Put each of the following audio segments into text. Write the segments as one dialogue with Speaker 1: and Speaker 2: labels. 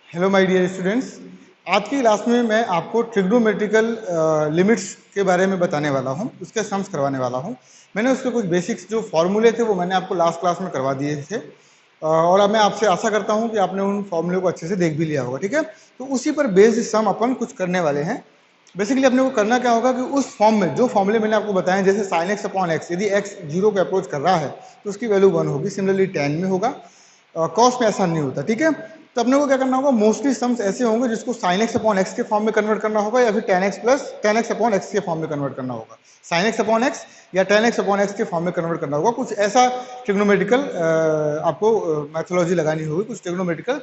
Speaker 1: Hello my dear students. आज की class में मैं आपको ट्रिग्नोमेट्रिकल लिमिट्स के बारे में बताने वाला हूं, उसके सम्स करवाने वाला हूं। मैंने उसके कुछ बेसिक्स जो फॉर्मूले थे वो मैंने आपको लास्ट क्लास में करवा दिए थे और अब मैं आपसे आशा करता हूं कि आपने उन फॉर्मूले को अच्छे से देख भी लिया होगा। ठीक है, तो उसी पर बेस्ड सम अपन कुछ करने वाले हैं। बेसिकली अपने को करना क्या होगा कि उस फॉर्म में जो फॉर्मूले मैंने आपको बताए, जैसे साइन एक्स अपॉन एक्स, यदि एक्स 0 को अप्रोच कर रहा है तो उसकी वैल्यू 1 होगी। सिमिलरली tan में होगा, कॉस में ऐसा नहीं होता। ठीक है, तो अपने को क्या करना होगा, मोस्टली सम्स ऐसे होंगे जिसको साइन एक्स अपॉन एक्स के फॉर्म में कन्वर्ट करना होगा या फिर tan x अपॉन एक्स के फॉर्म में कन्वर्ट करना होगा। साइन एक्स अपॉन एक्स या tan x अपॉन एक्स के फॉर्म में कन्वर्ट करना होगा। कुछ ऐसा ट्रिग्नोमेट्रिकल आपको मैथोलॉजी लगानी होगी, कुछ ट्रिग्नोमेट्रिकल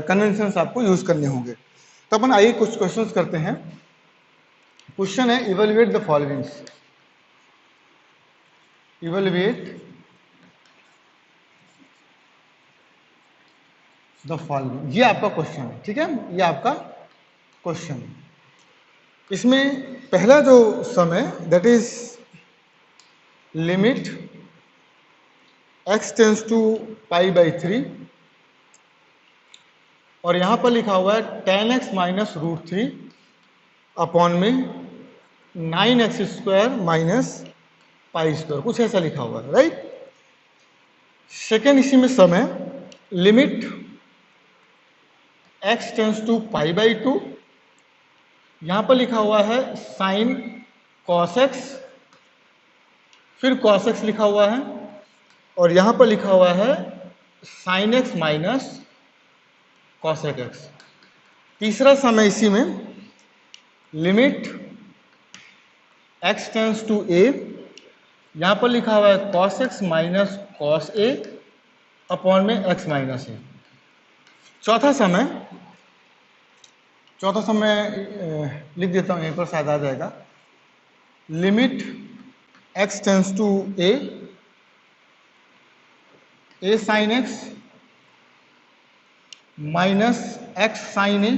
Speaker 1: कन्वेंशंस आपको यूज करने होंगे। तो अपन आइए कुछ क्वेश्चंस करते हैं। क्वेश्चन है evaluate the followings. Evaluate the following, ये आपका क्वेश्चन है। ठीक है, ये आपका क्वेश्चन है। इसमें पहला जो सम है that is limit x tends to pi by 3 और यहां पर लिखा हुआ है tan x minus root 3 upon में 9x square minus pi square, कुछ ऐसा लिखा हुआ है, राइट। सेकेंड इसी में सम है limit x tends to pi by 2, यहां पर लिखा हुआ है साइन कॉस एक्स, फिर कॉस एक्स लिखा हुआ है और यहां पर लिखा हुआ है sine x minus cosec x. तीसरा सम है इसी में limit x tends to a, यहां पर लिखा हुआ है कॉस एक्स माइनस कॉस ए अपॉन में x माइनस ए। चौथा सम है, चौथा सम मैं लिख देता हूं, यहीं पर शायद आ जाएगा। Limit x tends to a sine x minus x sine A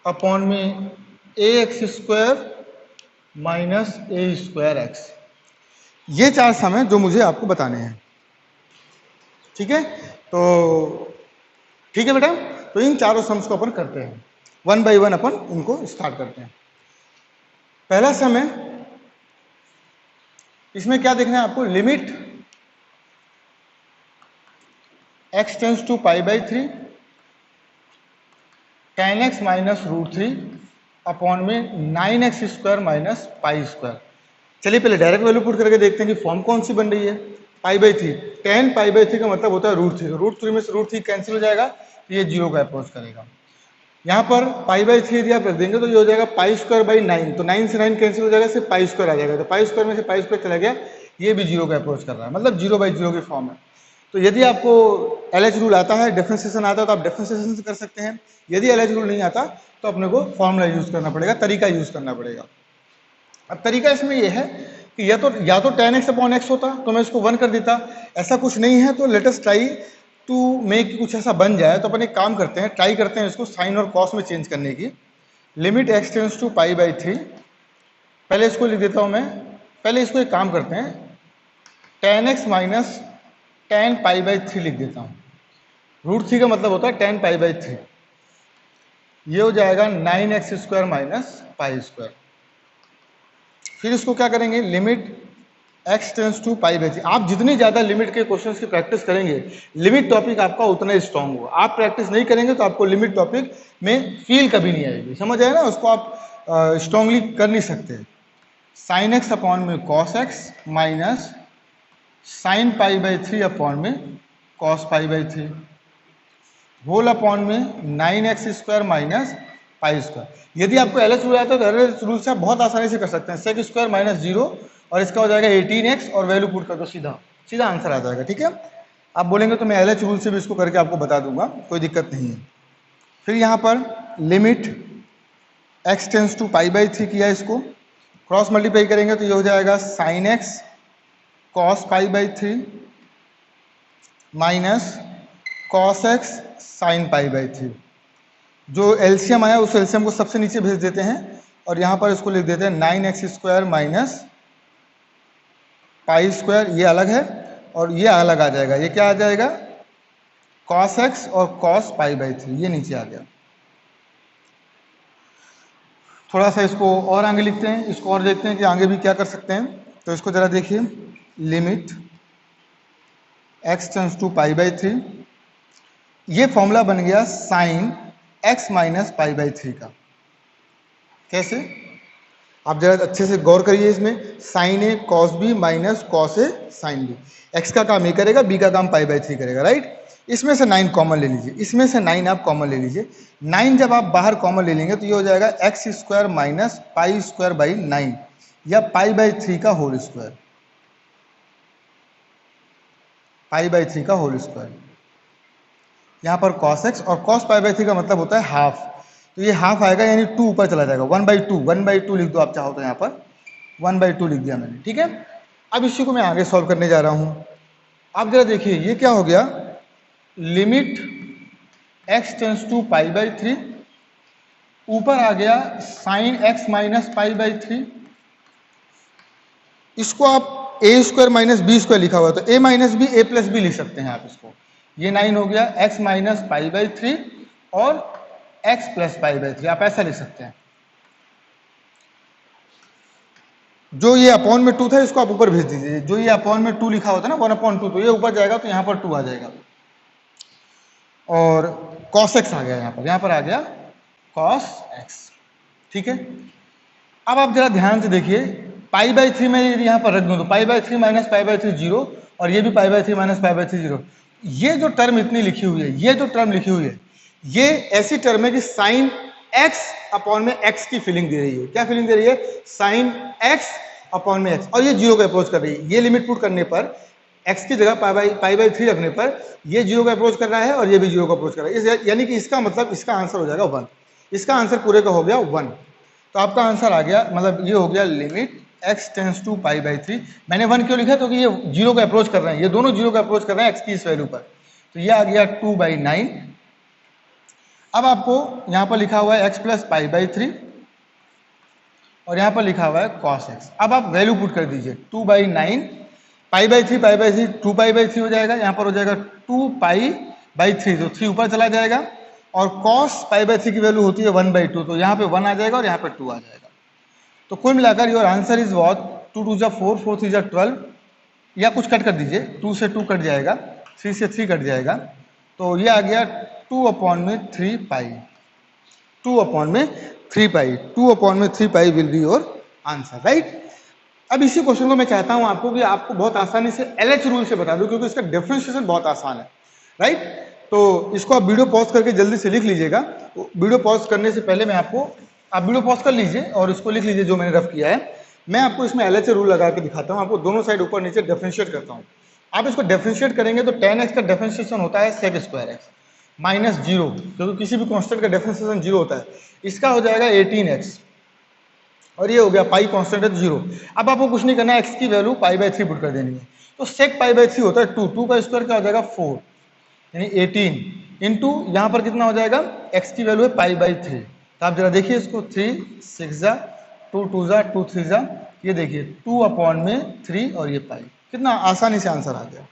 Speaker 1: upon में a x square minus a square x. ये चार सम है जो मुझे आपको बताने हैं। ठीक है, तो ठीक है बेटा, तो इन चारों सम्स को अपन करते हैं, वन बाय वन अपन इनको स्टार्ट करते हैं। पहला सम है, इसमें क्या देखना है आपको, limit x tends to pi by 3 tan x minus root 3 upon में 9x square minus pi square. चलिए पहले डायरेक्ट वैल्यू पुट करके देखते हैं कि फॉर्म कौन सी बन रही है। पाई बाई 3, tan पाई बाई 3 का मतलब होता है रूट 3, रूट 3 में से रूट 3 कैंसिल हो जाएगा तो ये 0 का अप्रोच करेगा। यहाँ पर पाई बाई 3 यदि आप रख देंगे तो ये हो जाएगा पाई स्क्वायर बाई 9, तो 9 से 9 कैंसिल हो जाएगा, सिर्फ पाई स्क्वायर आ जाएगा, तो पाई स्क्वायर में से पाई स्क्वायर चला गया, ये भी 0 का अप्रोच कर रहा है, मतलब 0 बाई 0 की फॉर्म है। तो यदि आपको LH रूल आता है, डिफरेंशिएशन आता है, तो आप डिफरेंशिएशन से कर सकते हैं। यदि LH रूल नहीं आता तो अपने को फॉर्मूला यूज करना पड़ेगा, तरीका यूज करना पड़ेगा। अब तरीका इसमें यह है कि या तो tan x अपॉन एक्स होता तो मैं इसको 1 कर देता, ऐसा कुछ नहीं है, तो let us try to make कुछ ऐसा बन जाए। तो अपन एक काम करते हैं, ट्राई करते हैं इसको साइन और कॉस में चेंज करने की। Limit x tends to pi by 3, पहले इसको लिख देता हूं मैं, पहले इसको एक काम करते हैं, tan x minus tan pi by 3 लिख देता हूं। रूट 3 का मतलब होता है tan पाई बाई 3, ये हो जाएगा 9x square minus pi square. फिर इसको क्या करेंगे, limit x tends to pi by 3। आप जितनी ज्यादा लिमिट के क्वेश्चंस की प्रैक्टिस करेंगे, लिमिट टॉपिक आपका उतना स्ट्रांग होगा। आप प्रैक्टिस नहीं करेंगे तो आपको लिमिट टॉपिक में फील कभी नहीं आएगी, समझ आए ना, उसको आप स्ट्रांगली कर नहीं सकते। साइन एक्स अपॉन में cos x minus sine pi by 3 upon में cos pi by 3 whole upon में 9x square minus pi square. यदि आपको LH रूल आता है तो LH रूल से आप बहुत आसानी से कर सकते हैं, सेक स्क्वायर माइनस 0 और इसका हो जाएगा 18x और वैल्यू पुट कर दो, सीधा सीधा आंसर आ जाएगा। ठीक है, आप बोलेंगे तो मैं LH रूल से भी इसको करके आपको बता दूंगा, कोई दिक्कत नहीं है। फिर यहाँ पर limit x tends to pi by 3 किया, इसको क्रॉस मल्टीप्लाई करेंगे तो ये हो जाएगा sine x cos pi by 3 minus cos x sign pi by 3। जो एलसीएम आया उस एलसीएम को सबसे नीचे भेज देते हैं और यहां पर इसको लिख देते हैं 9x square minus pi square, ये अलग है और ये अलग आ जाएगा। ये क्या आ जाएगा, cos x और cos पाई बाई 3, ये नीचे आ गया। थोड़ा सा इसको और आगे लिखते हैं, इसको और देखते हैं कि आगे भी क्या कर सकते हैं। तो इसको जरा देखिए, limit x tends to pi by 3, ये फॉर्मूला बन गया sine x minus pi by 3 का। कैसे, आप जरा अच्छे से गौर करिए इसमें, sign A cos B minus cos A sine B, x का काम ये करेगा, बी का काम पाई बाई 3 करेगा, राइट। इसमें से 9 कॉमन ले लीजिए, इसमें से 9 आप कॉमन ले लीजिए। 9 जब आप बाहर कॉमन ले लेंगे तो ये हो जाएगा x square minus pi square by 9, या पाई बाई 3 का होल स्क्वायर, पाई बाई 3 का होल स्क्वायर। यहाँ पर cos x और cos पाई बाई 3 का मतलब होता है हाफ, तो ये हाफ आएगा, यानी 2 ऊपर चला जाएगा, 1/2 लिख दो आप चाहो तो, यहाँ पर 1/2 लिख दिया मैंने, ठीक है। अब इसी को मैं आगे सॉल्व करने जा रहा हूँ। आप जरा देखिए ये क्या हो गया, limit x tends to pi by 3, ऊपर आ गया sine x minus pi by 3, इसको आप a square minus b square लिखा हुआ है तो a minus b a plus b लिख सकते हैं आप इसको। ये 9 हो गया x माइनस पाई बाई 3 और x प्लस पाई बाई 3, आप ऐसा लिख सकते हैं। जो ये अपॉन में 2 था इसको आप ऊपर भेज दीजिए, जो ये अपॉन में 2 लिखा होता है ना 1/2, तो ये ऊपर जाएगा तो यहाँ पर 2 आ जाएगा, और cos x आ गया, यहाँ पर आ गया cos x, ठीक है। अब आप जरा ध्यान से देखिए, पाई बाई 3 में यदि यहाँ पर रख दूं तो पाई बाई 3 माइनस पाई बाई 3 0, और ये भी पाई बाई 3 माइनस पाई बाई 3 0। ये जो टर्म इतनी लिखी हुई है, ये जो टर्म लिखी हुई है, ये ऐसी टर्म है कि साइन x अपॉन में x की फीलिंग दे रही है। क्या फीलिंग दे रही है, साइन x अपॉन में x, और ये 0 को अप्रोच कर रही है। ये लिमिट पुट करने पर x की जगह पाई बाई 3 रखने पर ये 0 को अप्रोच कर रहा है और ये भी 0 को अप्रोच कर रहा है, यानी कि इसका मतलब इसका आंसर हो जाएगा 1। इसका आंसर पूरे का हो गया 1, तो आपका आंसर आ गया, मतलब ये हो गया limit x tends to pi by 3। मैंने 1 क्यों लिखा, क्योंकि ये 0 को अप्रोच कर रहे हैं, ये दोनों 0 को अप्रोच कर रहे हैं x की इस वैल्यू पर, तो ये आ गया 2/9। अब आपको यहाँ पर लिखा हुआ है x प्लस पाई बाई 3 और यहाँ पर लिखा हुआ है cos x। अब आप वैल्यू पुट कर दीजिए, 2/9, पाई बाई 3 2 पाई बाई 3 हो जाएगा, यहाँ पर हो जाएगा 2 पाई बाई 3, तो 3 ऊपर चला जाएगा, और cos पाई बाई 3 की वैल्यू होती है 1/2, तो यहाँ पे 1 आ जाएगा और यहाँ पे 2 आ जाएगा। तो कुल मिलाकर योर आंसर इज व्हाट, 2 2 जा 4, 4 3 जा 12, या कुछ कट कर दीजिए, 2 से 2 कट जाएगा, 3 से 3 कट जाएगा, तो ये आ गया 2/3 pi, 2/3 pi will be your answer, right. अब इसी क्वेश्चन को मैं चाहता हूं आपको कि आपको बहुत आसानी से LH रूल से बता दूं, क्योंकि इसका डिफरेंशिएशन बहुत आसान है, राइट। तो इसको आप वीडियो पॉज करके जल्दी से लिख लीजिएगा। वीडियो पॉज करने से पहले मैं आपको, आप वीडियो पॉज कर लीजिए और इसको लिख लीजिए जो मैंने रफ किया है। मैं आपको इसमें LH रूल लगा के दिखाता हूँ, आपको दोनों साइड ऊपर नीचे डिफरेंशिएट करता हूँ। आप इसको डिफरेंशिएट करेंगे तो tan x का डिफरेंशिएशन होता है sec स्क्वायर x माइनस 0, क्योंकि किसी भी कांस्टेंट का डिफरेंशिएशन 0 होता है। इसका हो जाएगा 18x, और ये हो गया पाई कांस्टेंट है 0। अब आपको कुछ नहीं करना है, x की वैल्यू पाई बाई 3 पुट कर देनी है, तो sec पाई बाई 3 होता है 2, 2 का स्क्वायर क्या हो जाएगा 4, यानी 18 इंटू यहाँ पर कितना हो जाएगा, x की वैल्यू है पाई बाई 3। तो आप जरा देखिए इसको, 3 6 जा 2 2 जा 2 3 जा, ये देखिए 2/3 और ये पाई, कितना आसानी से आंसर आ गया।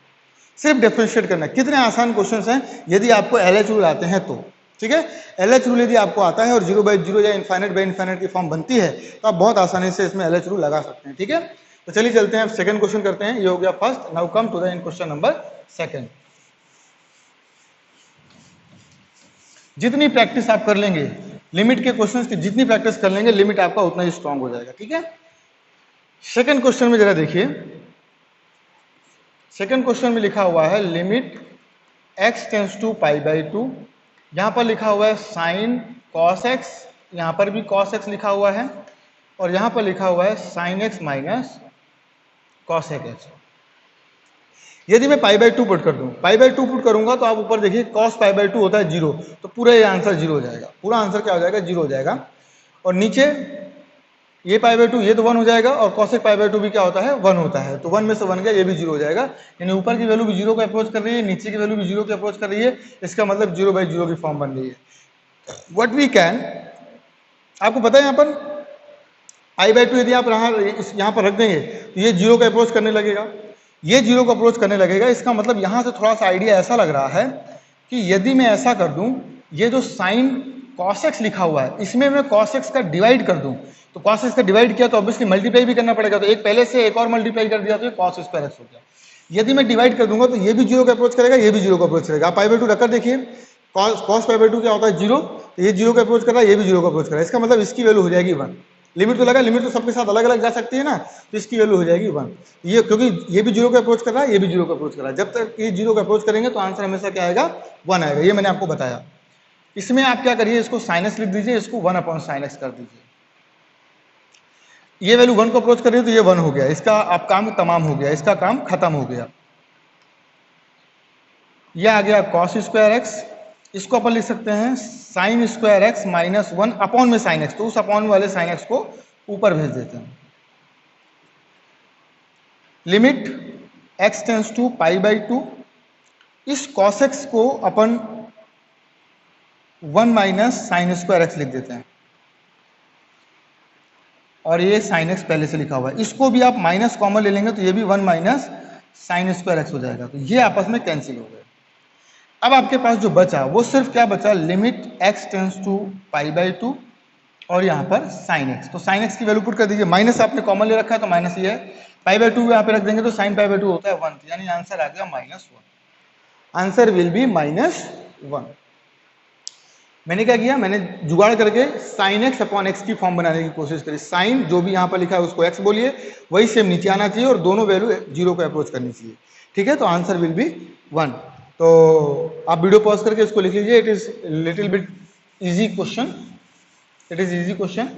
Speaker 1: सिर्फ डिफरेंशिएट करना है। कितने आसान क्वेश्चंस हैं यदि आपको LH रूल आते हैं तो, ठीक है। LH रूल यदि आपको आता है और 0/0 या इनफाइनाइट बाई इनफाइनाइट की फॉर्म बनती है तो आप बहुत आसानी से इसमें LH रूल लगा सकते हैं, ठीक है। तो चलिए चलते हैं, अब सेकंड क्वेश्चन करते हैं। ये हो गया first, now come to the in question number second. जितनी प्रैक्टिस आप कर लेंगे लिमिट के क्वेश्चंस की, जितनी प्रैक्टिस कर लेंगे लिमिट आपका उतना ही स्ट्रांग हो जाएगा, ठीक है। सेकंड क्वेश्चन में जरा देखिए, सेकंड क्वेश्चन में लिखा हुआ है limit x tends to pi by 2, यहाँ पर लिखा हुआ है साइन cos x, यहाँ पर भी cos x लिखा हुआ है, और यहाँ पर लिखा हुआ है sine x minus cos x। यदि मैं पाई बाई 2 पुट कर दूं, पाई बाई 2 पुट करूंगा तो आप ऊपर देखिए cos पाई बाई 2 होता है 0, तो पूरा ये आंसर 0 हो जाएगा, पूरा आंसर क्या हो जाएगा 0 हो जाएगा। और नीचे ये पाई बाई 2 ये तो 1 हो जाएगा, और cos पाई बाई 2 भी क्या होता है 1 होता है, तो 1 में से 1 गया, ये भी 0 हो जाएगा। यानी ऊपर की वैल्यू भी 0 को अप्रोच कर रही है, नीचे की वैल्यू भी 0 को अप्रोच कर रही है, इसका मतलब 0/0 की फॉर्म बन रही है। व्हाट वी कैन, आपको पता है यहाँ पर पाई बाई 2 यदि आप यहाँ पर रख देंगे तो ये 0 को अप्रोच करने लगेगा, ये 0 को अप्रोच करने लगेगा। इसका मतलब यहाँ से थोड़ा सा आइडिया ऐसा लग रहा है कि यदि मैं ऐसा कर दूं, ये जो साइन cos x लिखा हुआ है इसमें मैं cos x का डिवाइड कर दूं, तो cos x का डिवाइड किया तो ऑब्वियसली मल्टीप्लाई भी करना पड़ेगा, तो एक पहले से एक और मल्टीप्लाई कर दिया तो ये cos स्क्वायर x हो गया। यदि मैं डिवाइड कर दूंगा तो ये भी जीरो का अप्रोच करेगा, ये भी जीरो का अप्रोच करेगा। आप पाई बाई टू रखकर देखिए, cos पाई बाई टू क्या होता है, जीरो, तो ये जीरो का अप्रोच कर रहा है, ये भी जीरो का अप्रोच कर रहा है, इसका मतलब इसकी वैल्यू हो जाएगी 1। लिमिट तो लगा, लिमिट तो सबके साथ अलग अलग जा सकती है ना, तो इसकी वैल्यू हो जाएगी 1। ये क्योंकि ये भी जीरो का अप्रोच कर रहा है, ये भी जीरो का अप्रोच कर रहा है, जब तक ये जीरो का अप्रोच करेंगे तो आंसर हमेशा क्या आएगा, 1 आएगा। ये मैंने आपको बताया। इसमें आप क्या करिए, इसको sin x लिख दीजिए, इसको 1/sin x कर दीजिए। ये वैल्यू 1 को अप्रोच कर रही है तो ये 1 हो गया, इसका आप काम तमाम हो गया, इसका काम खत्म हो गया। ये आ गया cos स्क्वायर x, इसको अपन लिख सकते हैं sin square x minus 1 upon में sin x, तो उस अपॉन वाले sin x को ऊपर भेज देते हैं। Limit x tends to pi by 2, इस cos x को अपन 1 माइनस साइन स्क्वायर x लिख देते हैं, और ये sin x पहले से लिखा हुआ है, इसको भी आप माइनस कॉमन ले लेंगे तो ये भी 1 माइनस साइन स्क्वायर x हो जाएगा, तो ये आपस में कैंसिल हो गए। अब आपके पास जो बचा वो सिर्फ क्या बचा, limit x tends to pi by 2 और यहाँ पर sin x, तो sin x की वैल्यू पुट कर दीजिए, माइनस आपने कॉमन ले रखा है तो माइनस ये है, पाई बाई 2 यहाँ पे रख देंगे तो sin पाई बाई 2 होता है 1, यानी आंसर आ गया -1। Answer will be -1। मैंने क्या किया, मैंने जुगाड़ करके sin x अपॉन x की फॉर्म बनाने की कोशिश करी। साइन जो भी यहाँ पर लिखा है उसको x बोलिए, वही सेम नीचे आना चाहिए और दोनों वैल्यू जीरो को अप्रोच करनी चाहिए, ठीक है। तो आंसर विल बी 1। तो आप वीडियो पॉज करके इसको लिख लीजिए, it is little bit easy question, it is easy question.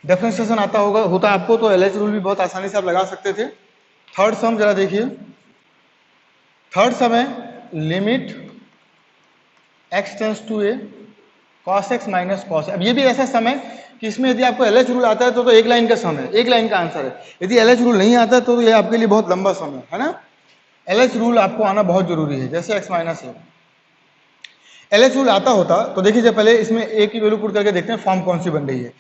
Speaker 1: Differentiation आता होता आपको तो LH रूल भी बहुत आसानी से आप लगा सकते थे। थर्ड सम जरा देखिए, थर्ड सम है limit x tends to a cos x minus cos। अब ये भी ऐसा सम है कि इसमें यदि आपको LH रूल आता है तो एक लाइन का सम है, एक लाइन का आंसर है। यदि LH रूल नहीं आता तो ये आपके लिए बहुत लंबा सम है ना। LH रूल आपको आना बहुत जरूरी है, जैसे x minus a। LH rule आता होता तो देखिए, जब पहले इसमें a की वैल्यू पुट करके देखते हैं फॉर्म कौन सी बन रही है।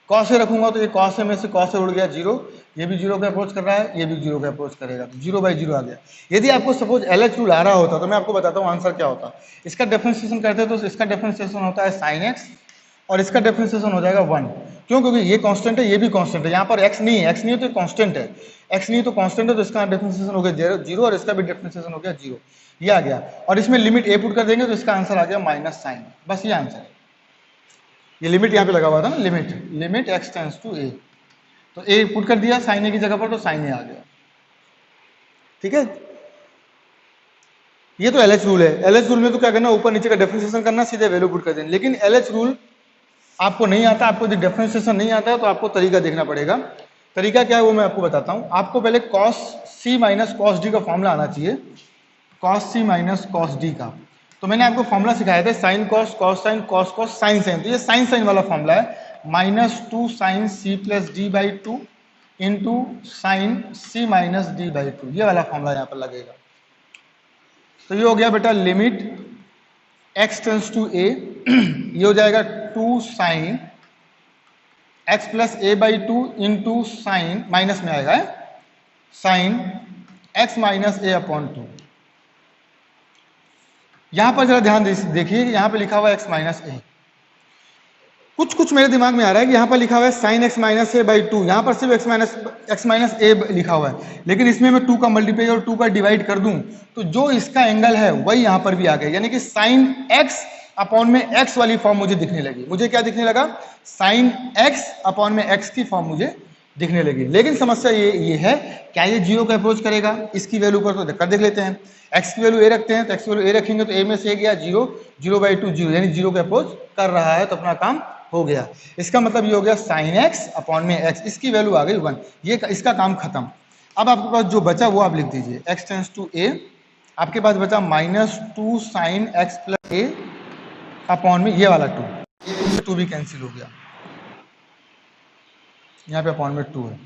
Speaker 1: cos से रखूंगा तो ये cos से में से cos से उड़ गया जीरो, ये भी जीरो का अप्रोच कर रहा है, ये भी जीरो का अप्रोच करेगा, तो 0/0 आ गया। यदि आपको सपोज LH रूल आ रहा होता तो मैं आपको बताता हूँ आंसर क्या होता। इसका डिफरेंशिएशन करते तो इसका डिफरेंशिएशन होता है sin x और इसका डिफरेंशिएशन हो जाएगा 1। क्यों, क्योंकि ये कांस्टेंट है, ये भी कांस्टेंट है, यहाँ पर x नहीं है, x नहीं है तो कांस्टेंट है, x नहीं तो कांस्टेंट है, तो इसका डिफरेंशिएशन हो गया 0 और इसका भी डिफरेंशिएशन हो गया 0, ये आ गया। और इसमें लिमिट a पुट कर देंगे तो इसका आंसर आ गया माइनस साइन, बस ये आंसर है। ये लिमिट यहाँ पे लगा हुआ था ना, limit x tends to a, तो a पुट कर दिया साइन a की जगह पर तो साइन a आ गया, ठीक है। ये तो LH रूल है। LH रूल में तो क्या करना, ऊपर नीचे का डिफरेंशिएशन करना, सीधे वैल्यू पुट कर देना। लेकिन LH रूल आपको नहीं आता, आपको यदि डिफरेंशिएशन नहीं आता है तो आपको तरीका देखना पड़ेगा। तरीका क्या है वो मैं आपको बताता हूँ। आपको पहले cos c minus cos d का फॉर्मूला आना चाहिए, cos c minus cos d का। तो मैंने आपको फॉर्मूला सिखाया था sine cos, cos sine, cos cos, sine sine, तो ये साइन साइन वाला फॉर्मूला है, -2 sin c plus d by 2 into sign c minus d by 2, ये वाला फॉर्मूला यहाँ पर लगेगा। तो ये हो गया बेटा limit x tends to a, ये हो जाएगा 2 sine x plus a by 2 into sine, minus में आएगा sine x minus a upon 2। यहां पर जरा ध्यान देखिए, यहां पे लिखा हुआ है x माइनस a, कुछ मेरे दिमाग में आ रहा है कि यहां पर लिखा हुआ है sine x minus a by 2, यहां पर सिर्फ x माइनस a लिखा हुआ है, लेकिन इसमें मैं 2 का मल्टीप्लाई और 2 का डिवाइड कर दूं तो जो इसका एंगल है वही यहां पर भी आ गया, यानी कि साइन x अपॉन में x वाली फॉर्म मुझे दिखने लगी। मुझे क्या दिखने लगा, साइन x अपॉन में x की फॉर्म मुझे दिखने लगी। लेकिन समस्या ये है, क्या ये जीरो का अप्रोच करेगा, इसकी वैल्यू पर तो देख लेते हैं। x की वैल्यू a रखते हैं तो x की वैल्यू a रखेंगे तो a में से a गया 0, 0/2 0, यानी जीरो का अप्रोच कर रहा है, तो अपना काम हो गया। इसका मतलब ये हो गया साइन x अपॉन में x, इसकी वैल्यू आ गई 1, ये इसका काम खत्म। अब आपके पास जो बचा वो आप लिख दीजिए, x टेंस टू a, आपके पास बचा -2 sine x plus a upon में ये वाला 2, ये 2 भी कैंसिल हो गया, यहाँ पे अपॉन में 2 है,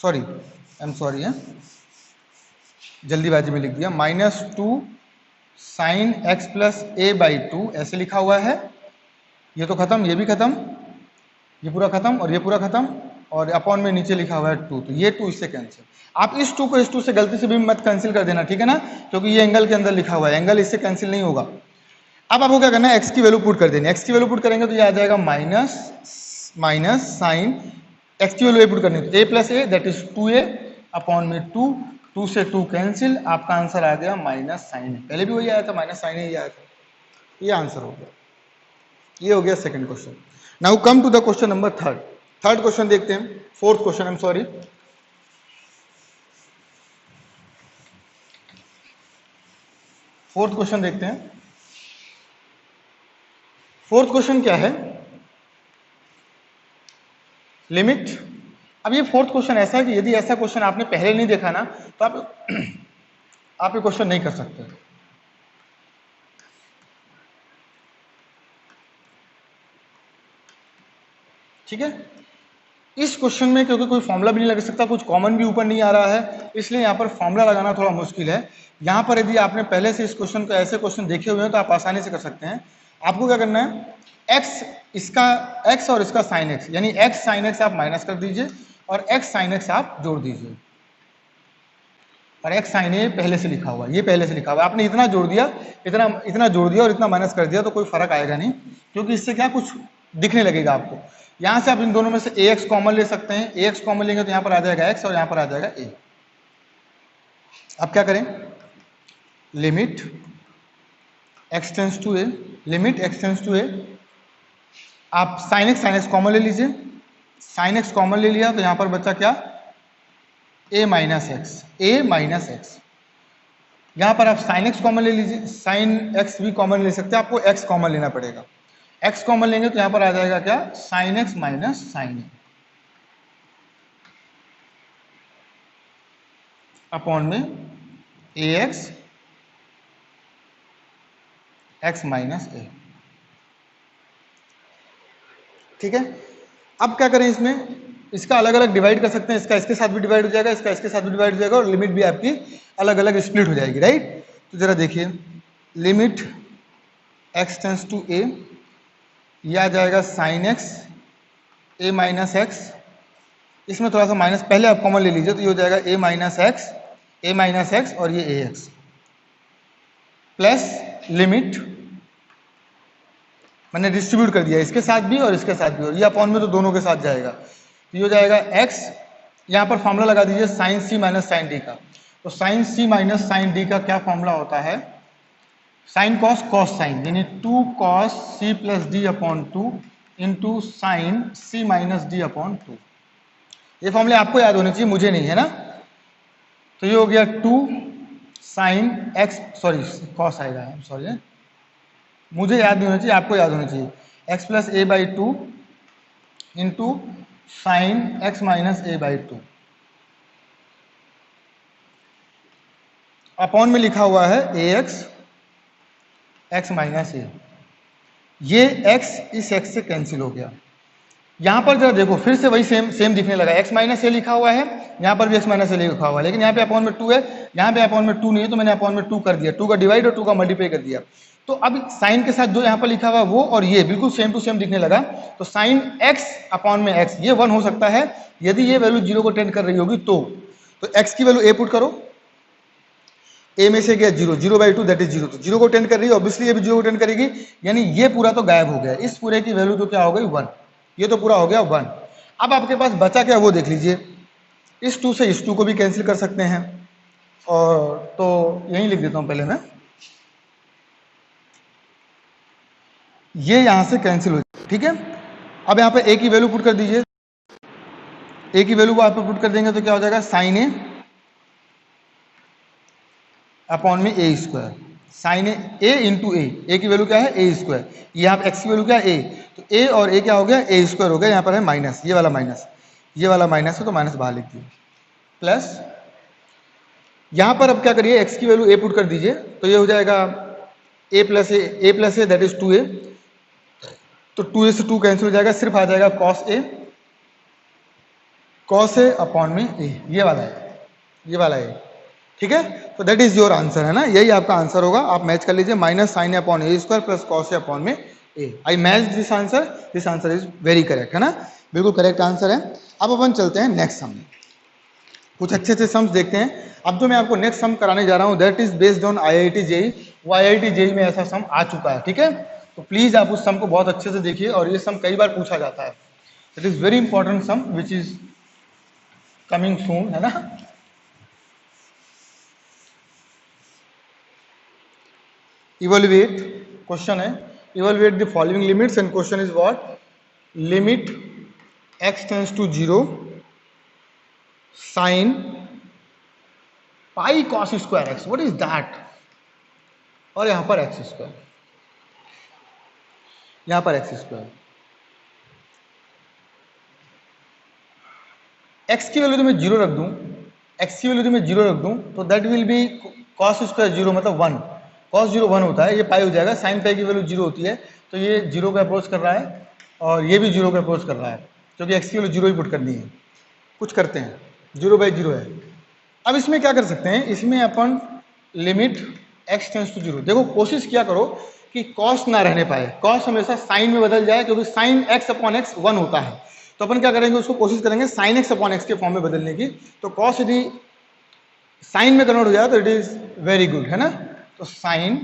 Speaker 1: सॉरी आई एम सॉरी है, जल्दीबाजी में लिख दिया, -2 sine x plus a by 2 ऐसे लिखा हुआ है। ये तो खत्म, ये भी खत्म, ये पूरा खत्म और ये पूरा खत्म, और अपॉन में नीचे लिखा हुआ है 2, तो ये 2 इससे कैंसिल। आप इस 2 को इस 2 से गलती से भी मत कैंसिल कर देना, ठीक है ना, क्योंकि ये एंगल के अंदर लिखा हुआ है, एंगल इससे कैंसिल नहीं होगा। अब आपको क्या करना है, एक्स की वैल्यू पुट कर देनी है। एक्स की वैल्यू पुट करेंगे तो ये आ जाएगा माइनस साइन, एक्स की वैल्यू पुट करनी है, A plus A that is 2a upon में 2, 2 से 2 कैंसिल, आपका आंसर आ गया माइनस साइन। पहले भी वही आया था, माइनस साइन ही आया था, ये आंसर हो गया। ये हो गया second question. Now come to the question number third. Third question देखते हैं, fourth question, I am sorry. Fourth question देखते हैं। फोर्थ क्वेश्चन क्या है, लिमिट। अब ये फोर्थ क्वेश्चन ऐसा है कि यदि ऐसा क्वेश्चन आपने पहले नहीं देखा ना तो आप ये क्वेश्चन नहीं कर सकते। ठीक है, इस क्वेश्चन में क्योंकि कोई फॉर्मूला भी नहीं लग सकता, कुछ कॉमन भी ऊपर नहीं आ रहा है, इसलिए यहाँ पर फॉर्मूला लगाना थोड़ा मुश्किल है। यहाँ पर यदि आपने पहले से इस क्वेश्चन को ऐसे क्वेश्चन देखे हुए हैं तो आप आसानी से कर सकते हैं। आपको क्या करना है, एक्स, इसका एक्स और इसका साइन एक्स, यानी एक्स साइन एक्स आप माइनस कर दीजिए और एक्स साइन एक्स आप जोड़ दीजिए, और एक्स साइन ए पहले से लिखा हुआ है, ये पहले से लिखा हुआ है, आपने इतना जोड़ दिया, इतना जोड़ दिया और इतना माइनस कर दिया तो कोई फर्क आएगा नहीं, क्योंकि इससे क्या कुछ दिखने लगेगा आपको। यहां से आप इन दोनों में से ए एक्स कॉमन ले सकते हैं, ए एक्स कॉमन लेंगे तो यहां पर आ जाएगा एक्स और यहां पर आ जाएगा ए। अब क्या करें, limit x tends to A, limit x tends to A, आप साइन एक्स कॉमन ले लीजिए, साइन एक्स कॉमन ले लिया तो यहां पर बचा क्या, ए माइनस एक्स। यहां पर आप साइन एक्स कॉमन ले लीजिए, साइन एक्स भी कॉमन ले सकते हैं, आपको एक्स कॉमन लेना पड़ेगा। एक्स कॉमन लेंगे तो यहां पर आ जाएगा क्या, साइन एक्स माइनस साइन ए अपॉन में ए एक्स माइनस ए। ठीक है, अब क्या करें, इसमें इसका अलग अलग डिवाइड कर सकते हैं, इसका इसके साथ भी डिवाइड हो जाएगा, इसका इसके साथ भी डिवाइड हो जाएगा और लिमिट भी आपकी अलग अलग स्प्लिट हो जाएगी, राइट। तो जरा देखिए, लिमिट एक्स टेंस टू ए, यह आ जाएगा साइन एक्स ए माइनस एक्स, इसमें थोड़ा सा माइनस पहले आप कॉमन ले लीजिए तो ये हो जाएगा ए माइनस एक्स और ये ए एक्स प्लस लिमिट, मैंने डिस्ट्रीब्यूट कर दिया इसके साथ भी और इसके साथ भी, और ये अपॉन में तो दोनों के साथ जाएगा, तो ये हो जाएगा एक्स, यहां पर फॉर्मूला लगा दीजिए sign C minus sign D का। तो sign C minus sign D का क्या फॉर्मूला होता है, साइन कॉस कॉस साइन, यानी 2 cos C plus D upon 2 into sine C minus D upon 2। ये फॉर्मूले आपको याद होने चाहिए, मुझे नहीं, है ना। तो ये हो गया 2 साइन एक्स, सॉरी कॉस आएगा, सॉरी मुझे याद नहीं होना चाहिए, आपको याद होना चाहिए, x plus A by 2 into sign x minus A by 2 upon में लिखा हुआ है ए एक्स माइनस ए। ये एक्स इस एक्स से कैंसिल हो गया। यहां पर जरा देखो, फिर से वही सेम दिखने लगा, एक्स माइनस ए लिखा हुआ है, यहां पर भी एक्स माइनस ए लिखा हुआ है, लेकिन यहाँ पे अपॉन में 2 है, यहाँ पे अपॉन में 2 नहीं है, तो मैंने अपॉन में 2 कर दिया, 2 का डिवाइड और 2 का मल्टीप्लाई कर दिया। तो अब साइन के साथ जो यहाँ पर लिखा हुआ वो और ये बिल्कुल सेम टू सेम दिखने लगा, तो साइन एक्स अपॉन में एक्स ये 1 हो सकता है, यदि ये वैल्यू 0 को टेंड कर रही होगी तो एक्स की वैल्यू ए पुट करो, ए में से गया 0 बाई 2 दैट इज 0, तो 0 को टेंड कर रही है, ऑब्वियसली ये भी 0 को टेंड करेगी, यानी ये पूरा तो गायब हो गया, इस पूरे की वैल्यू तो क्या हो गई 1, ये तो पूरा हो गया 1। अब आपके पास बचा क्या वो देख लीजिए, इस 2 से इस 2 को भी कैंसिल कर सकते हैं, और तो यही लिख देता हूं पहले मैं, ये यहां से कैंसिल हो जाए, ठीक है। अब यहां पे ए की वैल्यू पुट कर दीजिए, ए की वैल्यू को आप पुट कर देंगे तो क्या हो जाएगा, साइन ए अपॉन में ए स्क्वायर, साइन ए इंटू ए की वैल्यू क्या है ए स्क्वायर, यहाँ पे एक्स की वैल्यू क्या है ए, तो ए और ए क्या हो गया ए स्क्वायर हो गया, यहाँ पर है माइनस, ये वाला माइनस है तो माइनस बाहर लिख दिए, प्लस यहां पर अब क्या करिए, एक्स की वैल्यू ए पुट कर दीजिए, तो ये हो जाएगा A plus A that is 2a, तो 2a से 2 कैंसिल हो जाएगा, सिर्फ आ जाएगा कॉस ए अपॉन में ए, ये वाला है, ठीक है। तो दैट इज योर आंसर, है ना, यही आपका आंसर होगा, आप मैच कर लीजिए, minus sine A upon A square plus cos A upon में A. I match this answer is very correct, है ना। बिल्कुल करेक्ट आंसर है। अब अपन चलते हैं नेक्स्ट सम में, कुछ अच्छे से सम्स देखते हैं। अब जो मैं आपको नेक्स्ट सम कराने जा रहा हूं that is based on IIT JEE। वो IIT JEE में ऐसा सम आ चुका है, ठीक है। तो प्लीज आप उस सम को बहुत अच्छे से देखिए, और ये सम कई बार पूछा जाता है। It is very important sum which is coming soon, है ना। इवेल्युएट क्वेश्चन है, evaluate the following limits, and question is what, limit x tends to 0 sine pi cos square x, what is that. और यहां पर x square, यहां पर x square, x की value तो मैं 0 रख दूं, एक्स की वैल्यू तो मैं 0 रख दूं, तो that will be cos square 0 मतलब 1, कॉस 0 1 होता है, ये पाई हो जाएगा। साइन पाई की वैल्यू 0 होती है, तो ये 0 पे अप्रोच कर रहा है, और ये भी 0 पे अप्रोच कर रहा है, क्योंकि एक्स की वैल्यू 0 ही पुट करनी है। कुछ करते हैं, 0/0 है। अब इसमें क्या कर सकते हैं, इसमें अपन लिमिट x टेंड्स टू 0, देखो कोशिश किया करो कि कॉस ना रहने पाए, कॉस हमेशा साइन में बदल जाए, क्योंकि साइन x अपॉन x 1 होता है। तो अपन क्या करेंगे, उसको कोशिश करेंगे साइन x अपॉन x के फॉर्म में बदलने की। तो कॉस यदि साइन में कन्वर्ट हो जाए तो इट इज वेरी गुड, है ना। तो साइन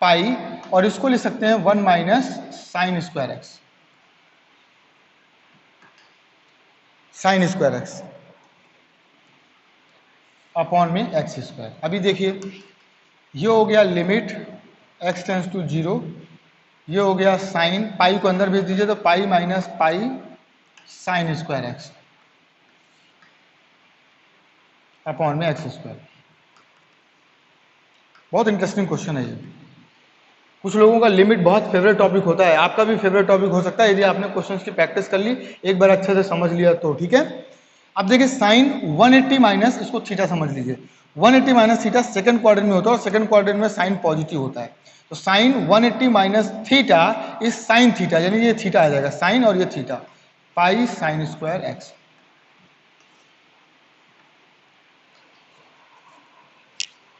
Speaker 1: पाई, और इसको लिख सकते हैं 1 minus sine square x, sign square x upon में एक्स स्क्वायर। अभी देखिए, ये हो गया लिमिट x टेंड्स टू 0, ये हो गया साइन, पाई को अंदर भेज दीजिए, तो pi minus pi sine square x upon में एक्स स्क्वायर। बहुत इंटरेस्टिंग क्वेश्चन है ये। कुछ लोगों का लिमिट बहुत फेवरेट टॉपिक होता है, आपका भी फेवरेट टॉपिक हो सकता है यदि आपने क्वेश्चंस की प्रैक्टिस कर ली, एक बार अच्छे से समझ लिया तो, ठीक है। अब देखिए साइन 180 माइनस, इसको थीटा समझ लीजिए, 180 माइनस थीटा सेकंड क्वाड्रेंट में होता है, और सेकंड क्वाड्रेंट में साइन पॉजिटिव होता है। तो sine 180 minus theta is sine theta, यानी ये थीटा आ जाएगा साइन, और ये theta pi sine square x.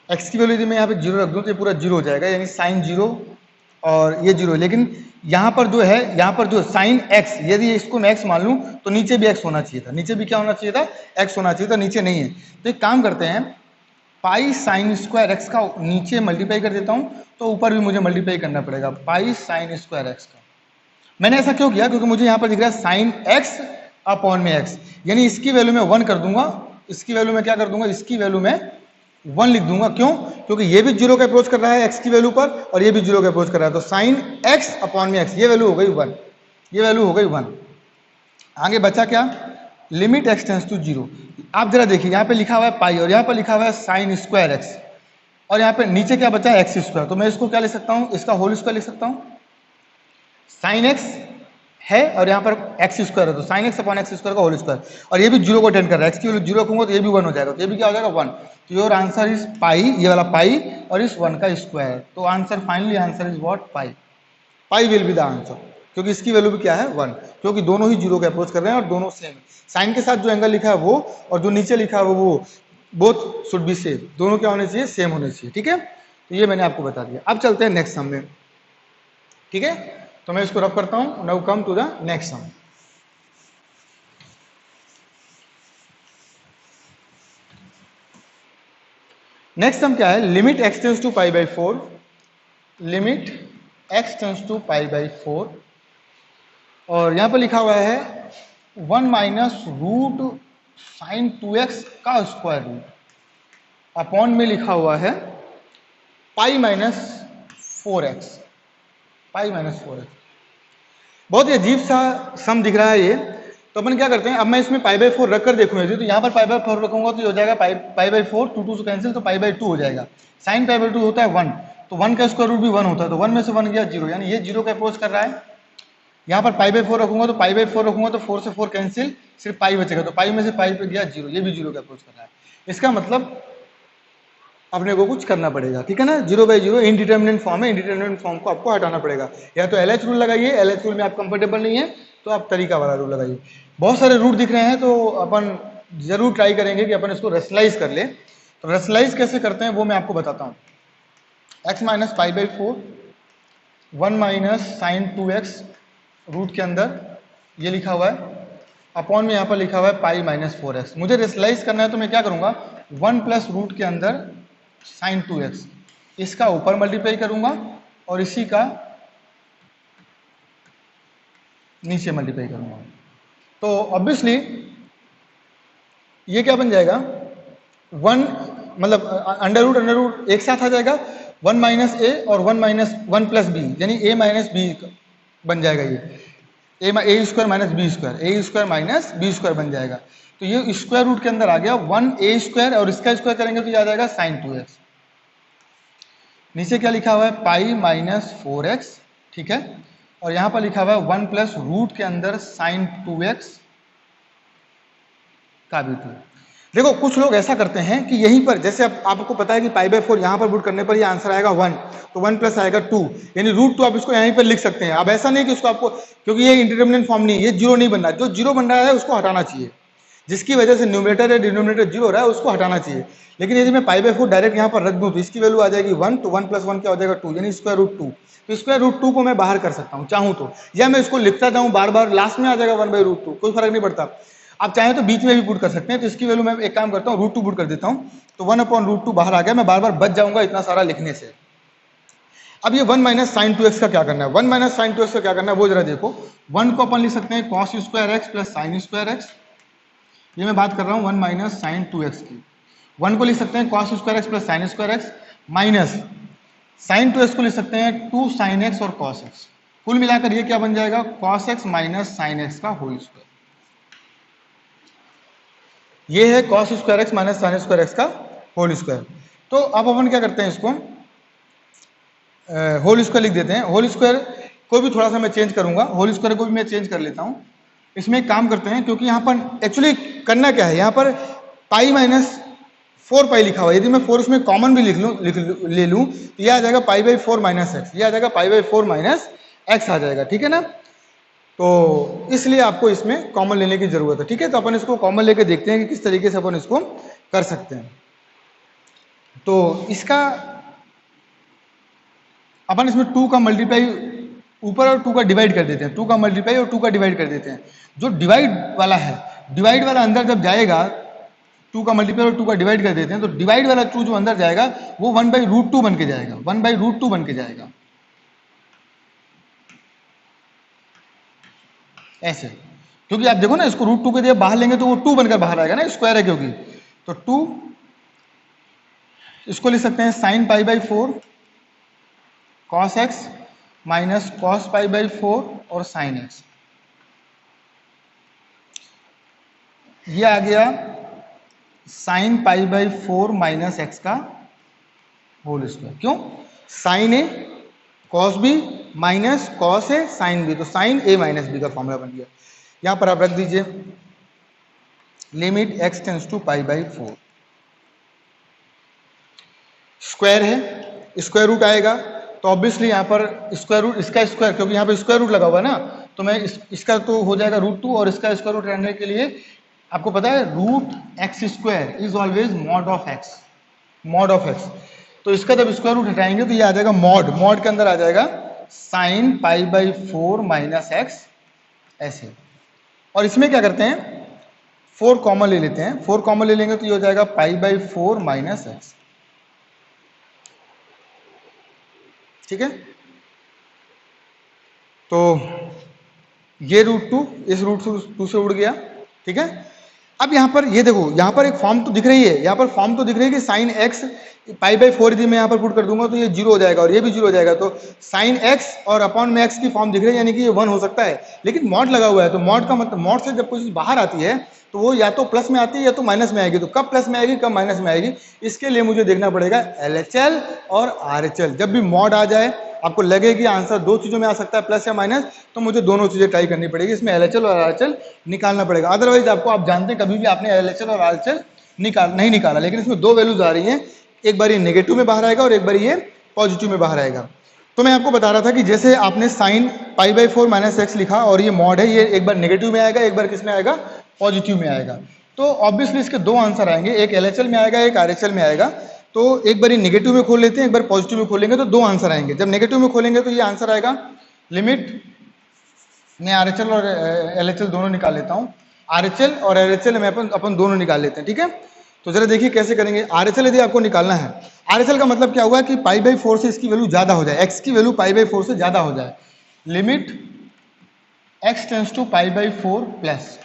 Speaker 1: X की वैल्यू यदि मैं यहाँ पे 0 रख दूं तो ये पूरा 0 हो जाएगा, यानी साइन 0 और ये 0। लेकिन यहाँ पर जो है, यहाँ पर जो साइन x, यदि इसको मैं x मान लूं तो नीचे भी x होना चाहिए था, नीचे भी क्या होना चाहिए था, x होना चाहिए था, नीचे नहीं है। तो एक काम करते हैं, पाई साइन स्क्वायर एक्स का नीचे मल्टीप्लाई कर देता हूं, तो ऊपर भी मुझे मल्टीप्लाई करना पड़ेगा पाई साइन स्क्वायर एक्स का। मैंने ऐसा क्यों किया, क्योंकि मुझे यहाँ पर दिख रहा है साइन x अपॉन में x, यानी इसकी वैल्यू में 1 कर दूंगा, इसकी वैल्यू में क्या कर दूंगा, इसकी वैल्यू में 1 लिख दूंगा। क्यों, क्योंकि ये भी 0 का अप्रोच कर रहा है x की वैल्यू पर, और ये भी 0 का अप्रोच कर रहा है। तो साइन x अपॉन में x, ये वैल्यू हो गई 1, ये वैल्यू हो गई 1। आगे बचा क्या, लिमिट x टेंड्स टू 0। आप जरा देखिए, यहाँ पे लिखा हुआ है पाई, और यहाँ पर लिखा हुआ है साइन स्क्वायर एक्स, और यहाँ पे नीचे क्या बचा है, एक्स स्क्वायर। तो मैं इसको क्या लिख सकता हूँ, इसका होल स्क्वायर लिख सकता हूँ। साइन एक्स है और यहाँ पर एक्स स्क्वायर है, तो sign x upon x square का होल स्क्वायर, और ये भी 0 को अटेंड कर रहा है, एक्स की वैल्यू 0 रखूंगा तो ये भी 1 हो जाएगा, तो ये भी क्या हो जाएगा 1। तो योर आंसर इज पाई, ये वाला पाई और इस 1 का स्क्वायर। तो answer finally answer is what, pi. Pi will be the answer, क्योंकि इसकी वैल्यू भी क्या है 1, क्योंकि दोनों ही 0 के अप्रोच कर रहे हैं और दोनों सेम है। साइन के साथ जो एंगल लिखा है वो, और जो नीचे लिखा है वो, बोथ शुड बी सेम, दोनों क्या होने चाहिए, सेम होने चाहिए, ठीक है। तो ये मैंने आपको बता दिया। अब चलते हैं नेक्स्ट सम में, ठीक है। तो मैं इसको रब करता हूं, now come to the next sum. Next sum क्या है, limit x tends to pi by 4, limit x tends to pi by 4, और यहां पर लिखा हुआ है 1 माइनस रूट साइन 2x का स्क्वायर रूट, अपॉन में लिखा हुआ है pi minus 4x, pi minus 4x। बहुत ही अजीब सा सम दिख रहा है ये। तो अपन क्या करते हैं, अब मैं इसमें पाई बाई 4 रख कर देखूंगा, तो यहाँ पर पाई बाई 4 रखूंगा तो ये हो जाएगा पाई बाई 4, 2 से कैंसिल, तो पाई बाई 2 हो जाएगा। साइन पाई बाई 2 होता है 1, तो 1 का स्क्वायर रूट भी 1 होता है, तो 1 में से 1 गया 0, यानी ये 0 का अप्रोच कर रहा है। यहाँ पर पाई बाई 4 रखूंगा तो पाई बाई 4 रखूंगा तो 4 से 4 कैंसिल, सिर्फ पाई बचेगा, तो पाई में से पाई पे गया 0, ये भी 0 का अप्रोच कर रहा है। इसका मतलब अपने को कुछ करना पड़ेगा, ठीक है ना। 0/0 इनडिटर्मिनेट फॉर्म है, इनडिटर्मिनेट फॉर्म को आपको हटाना पड़ेगा। या तो LH रूल लगाइए, LH रूल में आप कंफर्टेबल नहीं है तो आप तरीका वाला रूल लगाइए। बहुत सारे रूट दिख रहे हैं, तो अपन जरूर ट्राई करेंगे कि अपन इसको रेशनलाइज कर ले। तो रेशनलाइज कैसे करते हैं वो मैं आपको बताता हूँ। x minus pi by 4, 1 minus sine 2x root के अंदर ये लिखा हुआ है, अपॉन में यहाँ पर लिखा हुआ है पाई माइनस 4x। मुझे रेशनलाइज करना है तो मैं क्या करूँगा, 1 प्लस रूट के अंदर साइन 2x, इसका ऊपर मल्टीप्लाई करूँगा और इसी का नीचे मल्टीप्लाई करूँगा। तो ऑब्वियसली ये क्या बन जाएगा, 1 मतलब अंडर रूट एक साथ आ जाएगा, 1 माइनस ए और 1 प्लस बी, यानी a माइनस बी बन जाएगा। ये ए स्क्वायर माइनस बी स्क्वायर, ए स्क्वायर माइनस बी स्क्वायर बन जाएगा। तो ये स्क्वायर रूट के अंदर आ गया 1a स्क्वायर और इसका स्क्वायर करेंगे तो ये आ जाएगा साइन 2x। नीचे क्या लिखा हुआ है, पाई माइनस 4x, ठीक है, और यहां पर लिखा हुआ है 1 प्लस रूट के अंदर साइन 2x का भी 2। देखो कुछ लोग ऐसा करते हैं कि यहीं पर, जैसे आपको पता है कि पाई बाय 4 यहां पर पुट करने पर ये आंसर आएगा 1, तो 1 प्लस आएगा 2, यानी रूट 2 आप इसको यहीं पर लिख सकते हैं। अब ऐसा नहीं कि उसको आपको, क्योंकि ये इंडिटरमिनेंट फॉर्म नहीं है, ये जीरो नहीं बन रहा, जो जीरो बन रहा है उसको हटाना चाहिए, जिसकी वजह से न्यूमरेटर या डिनोमिनेटर जीरो हो रहा है उसको हटाना चाहिए। लेकिन यदि मैं पाई बाय 4 डायरेक्ट यहाँ पर रख दूं तो इसकी वैल्यू आ जाएगी 1, तो 1 प्लस 1 क्या हो जाएगा 2, यानी स्क्वायर रूट 2। तो स्क्वायर रूट 2 को मैं बाहर कर सकता हूँ चाहूँ तो, या मैं इसको लिखता जाऊँ बार बार, लास्ट में आ जाएगा 1/√2, कोई फर्क नहीं पड़ता। आप चाहें तो बीच में भी पुट कर सकते हैं। तो इसकी वैल्यू मैं एक काम करता हूँ, √2 पुट कर देता हूँ, तो 1/√2 बाहर आ गया, मैं बार बार बच जाऊंगा इतना सारा लिखने से। अब ये 1 माइनस साइन 2x का क्या करना है, 1 माइनस साइन 2x का क्या करना है वो जरा देखो। 1 को अपन लिख सकते हैं cos square x plus sine square x, ये मैं बात कर रहा हूँ 1 माइनस साइन 2x की। 1 को लिख सकते हैं cos square x plus sine square x, minus sine 2x को लिख सकते हैं 2 साइन एक्स और कॉस एक्स। कुल मिलाकर ये क्या बन जाएगा, cos x minus sine x का होल स्क्वायर। ये है cos square x minus sine square x का होल स्क्वायर। तो अब अपन क्या करते हैं, इसको होल स्क्वायर लिख देते हैं। होल स्क्वायर को भी थोड़ा सा मैं चेंज करूंगा, होल स्क्वायर को भी मैं चेंज कर लेता हूं। इसमें एक काम करते हैं, क्योंकि यहाँ पर एक्चुअली करना क्या है, यहाँ पर पाई माइनस 4 पाई लिखा हुआ है, यदि मैं 4 इसमें कॉमन भी ले लूं तो यह आ जाएगा पाई बाई 4 माइनस एक्स, यह आ जाएगा पाई बाई 4 माइनस एक्स आ जाएगा, ठीक है ना। तो इसलिए आपको इसमें कॉमन लेने की जरूरत है, ठीक है। तो अपन इसको कॉमन लेके देखते हैं कि किस तरीके से अपन इसको कर सकते हैं। तो इसका अपन इसमें 2 का मल्टीप्लाई ऊपर और 2 का डिवाइड कर देते हैं, 2 का मल्टीप्लाई और 2 का डिवाइड कर देते हैं। जो डिवाइड वाला है, डिवाइड वाला अंदर जब जाएगा, 2 का मल्टीप्लाई और 2 का डिवाइड कर देते हैं, तो डिवाइड वाला 2 जो अंदर जाएगा वो 1/√2 बन के जाएगा, 1/√2 बन के जाएगा ऐसे। क्योंकि आप देखो ना, इसको √2 के दिए बाहर लेंगे तो वो 2 बनकर बाहर आएगा ना, स्क्वायर है क्योंकि। तो 2 इसको लिख सकते हैं sine pi by 4 cos x minus cos pi by 4 और साइन एक्स। ये आ गया sine pi by 4 minus x का होल स्क्वायर। क्यों, sine A cos B minus cos A sine B, तो साइन ए माइनस बी का formula बन गया। यहां पर आप रख दीजिए limit x tends to pi by 4। Square है, स्क्वायर रूट आएगा, तो ऑब्वियसली यहाँ पर स्क्वायर रूट, इसका स्क्वायर, क्योंकि यहाँ पे स्क्वायर रूट लगा हुआ है ना, तो मैं इसका तो हो जाएगा √2, और इसका स्क्वायर रूट रहने के लिए आपको पता है √x² is always mod of x, mod of x। तो इसका जब स्क्वायर रूट हटाएंगे तो ये आ जाएगा मॉड, मॉड के अंदर आ जाएगा sign pi by 4 minus x ऐसे। और इसमें क्या करते हैं, 4 कॉमन ले लेते हैं, 4 कॉमन ले लेंगे तो ये हो जाएगा पाई बाई 4 माइनस एक्स, ठीक है। तो ये √2 इस √2 से उड़ गया, ठीक है। अब यहाँ पर ये देखो, यहाँ पर एक फॉर्म तो दिख रही है, यहाँ पर फॉर्म तो दिख रही है कि साइन एक्स पाई बाई 4 यदि मैं यहाँ पर पुट कर दूंगा तो ये 0 हो जाएगा और ये भी 0 हो जाएगा। तो साइन एक्स और अपॉन में एक्स की फॉर्म दिख रही है, यानी कि ये 1 हो सकता है। लेकिन मॉड लगा हुआ है, तो मॉड का मतलब, मॉड से जब कोई चीज बाहर आती है तो वो या तो प्लस में आती है या तो माइनस में आएगी। तो कब प्लस में आएगी कब माइनस में आएगी, इसके लिए मुझे देखना पड़ेगा LHL और RHL। जब भी मॉड आ जाए, आपको लगे कि आंसर 2 चीजों में आ सकता है प्लस या माइनस, तो मुझे दोनों चीजें ट्राई करनी पड़ेगी, इसमें LHL और RHL निकालना पड़ेगा। अदरवाइज आपको, आप जानते हैं कभी भी आपने LHL और RHL नहीं निकाला, लेकिन इसमें 2 वैल्यूज आ रही हैं, एक बार ये नेगेटिव में बाहर आएगा और एक बार ये पॉजिटिव में बाहर आएगा। तो मैं आपको बता रहा था कि जैसे आपने sign pi by 4 minus x लिखा और ये मॉड है, ये एक बार नेगेटिव में आएगा, एक बार किस में आएगा, पॉजिटिव में आएगा। तो ऑब्वियसली इसके 2 आंसर आएंगे, एक LHL में आएगा, एक RHL में आएगा। तो एक बार नेगेटिव में खोल लेते हैं, एक बार पॉजिटिव में खोलेंगे तो 2 आंसर आएंगे। जब नेगेटिव में खोलेंगे तो ये आंसर आएगा लिमिट मैं RHL और LHL दोनों निकाल लेता हूँ। RHL और LHL में अपन दोनों निकाल लेते हैं, ठीक है। तो जरा देखिए कैसे करेंगे। RHL यदि आपको निकालना है, RHL का मतलब क्या हुआ कि π/4 से इसकी वैल्यू ज्यादा हो जाए, x की वैल्यू π/4 से ज्यादा हो जाए। Limit x tends to π/4 plus,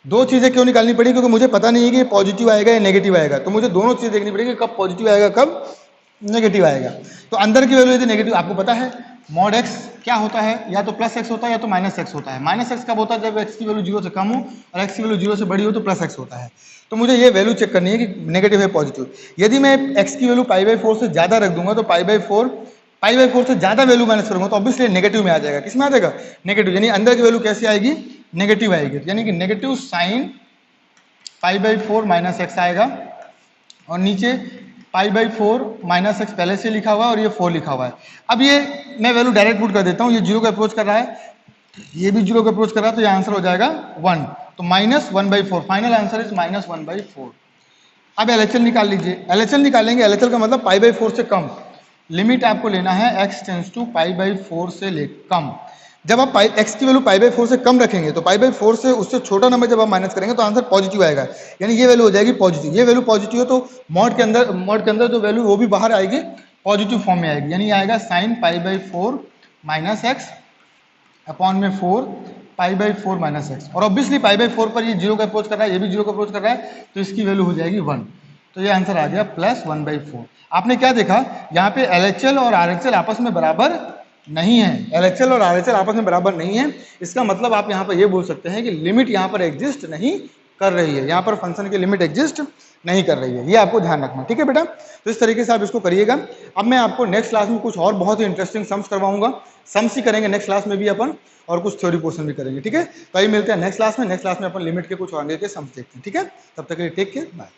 Speaker 1: दो चीजें क्यों निकालनी पड़ी, क्योंकि मुझे पता नहीं है कि पॉजिटिव आएगा या नेगेटिव आएगा, तो मुझे दोनों चीजें देखनी पड़ेगी, कब पॉजिटिव आएगा कब नेगेटिव आएगा। तो अंदर की वैल्यू यदि नेगेटिव, आपको पता है मॉड x क्या होता है, या तो प्लस x होता है या तो माइनस x होता है। माइनस x कब होता है, जब x की वैल्यू 0 से कम हो, और x की वैल्यू 0 से बड़ी हो तो प्लस x होता है। तो मुझे ये वैल्यू चेक करनी है कि नेगेटिव है पॉजिटिव। यदि मैं x की वैल्यू π/4 से ज्यादा रख दूंगा तो π/4 से ज्यादा वैल्यू माइनस करूंगा तो ऑब्वियसली नेगेटिव में आ जाएगा। किस में आ जाएगा, नेगेटिव, यानी अंदर की वैल्यू कैसी आएगी, नेगेटिव आएगी, यानी कि नेगेटिव साइन π/4 माइनस एक्स आएगा, और नीचे π/4 माइनस एक्स पहले से लिखा हुआ है और ये 4 लिखा हुआ है। अब ये मैं वैल्यू डायरेक्ट पुट कर देता हूँ, ये 0 को अप्रोच कर रहा है, ये भी 0 को अप्रोच कर रहा है, तो ये आंसर हो जाएगा 1, तो -1/4, फाइनल आंसर इज -1/4। अब LHL निकाल लीजिए। LHL निकालेंगे, LHL का मतलब π/4 से कम। लिमिट आपको लेना है x टेंस टू π/4 से ले कम। जब आप x की वैल्यू π/4 से कम रखेंगे तो π/4 से उससे छोटा नंबर जब आप माइनस करेंगे तो आंसर पॉजिटिव आएगा, यानी ये वैल्यू हो जाएगी पॉजिटिव। ये वैल्यू पॉजिटिव है तो मॉड के अंदर जो वैल्यू वो भी बाहर आएगी, पॉजिटिव फॉर्म में आएगी, यानी आएगा साइन π/4 माइनस एक्स अपॉन में 4 π/4 माइनस एक्स। और ऑब्वियसली π/4 पर ये 0 का अप्रोच कर रहा है, ये भी 0 का अप्रोच कर रहा है, तो इसकी वैल्यू हो जाएगी 1। तो ये आंसर आ गया +1/4। आपने क्या देखा, यहाँ पे LHL और RHL आपस में बराबर नहीं है। LHL और RHL आपस में बराबर नहीं है, इसका मतलब आप यहाँ पर ये बोल सकते हैं कि लिमिट यहाँ पर एग्जिस्ट नहीं कर रही है, यहाँ पर फंक्शन की लिमिट एग्जिस्ट नहीं कर रही है, ये आपको ध्यान रखना, ठीक है बेटा। तो इस तरीके से आप इसको करिएगा। अब मैं आपको नेक्स्ट क्लास में कुछ और बहुत ही इंटरेस्टिंग सम्स करवाऊंगा, सम्स ही करेंगे नेक्स्ट क्लास में भी अपन, और कुछ थ्योरी पोर्शन भी करेंगे, ठीक है। तो आइए मिलते हैं नेक्स्ट क्लास में। नेक्स्ट क्लास में अपन लिमिट के कुछ आगे के सम्स देखते हैं, ठीक है। तब तक के लिए टेक केयर, बाय।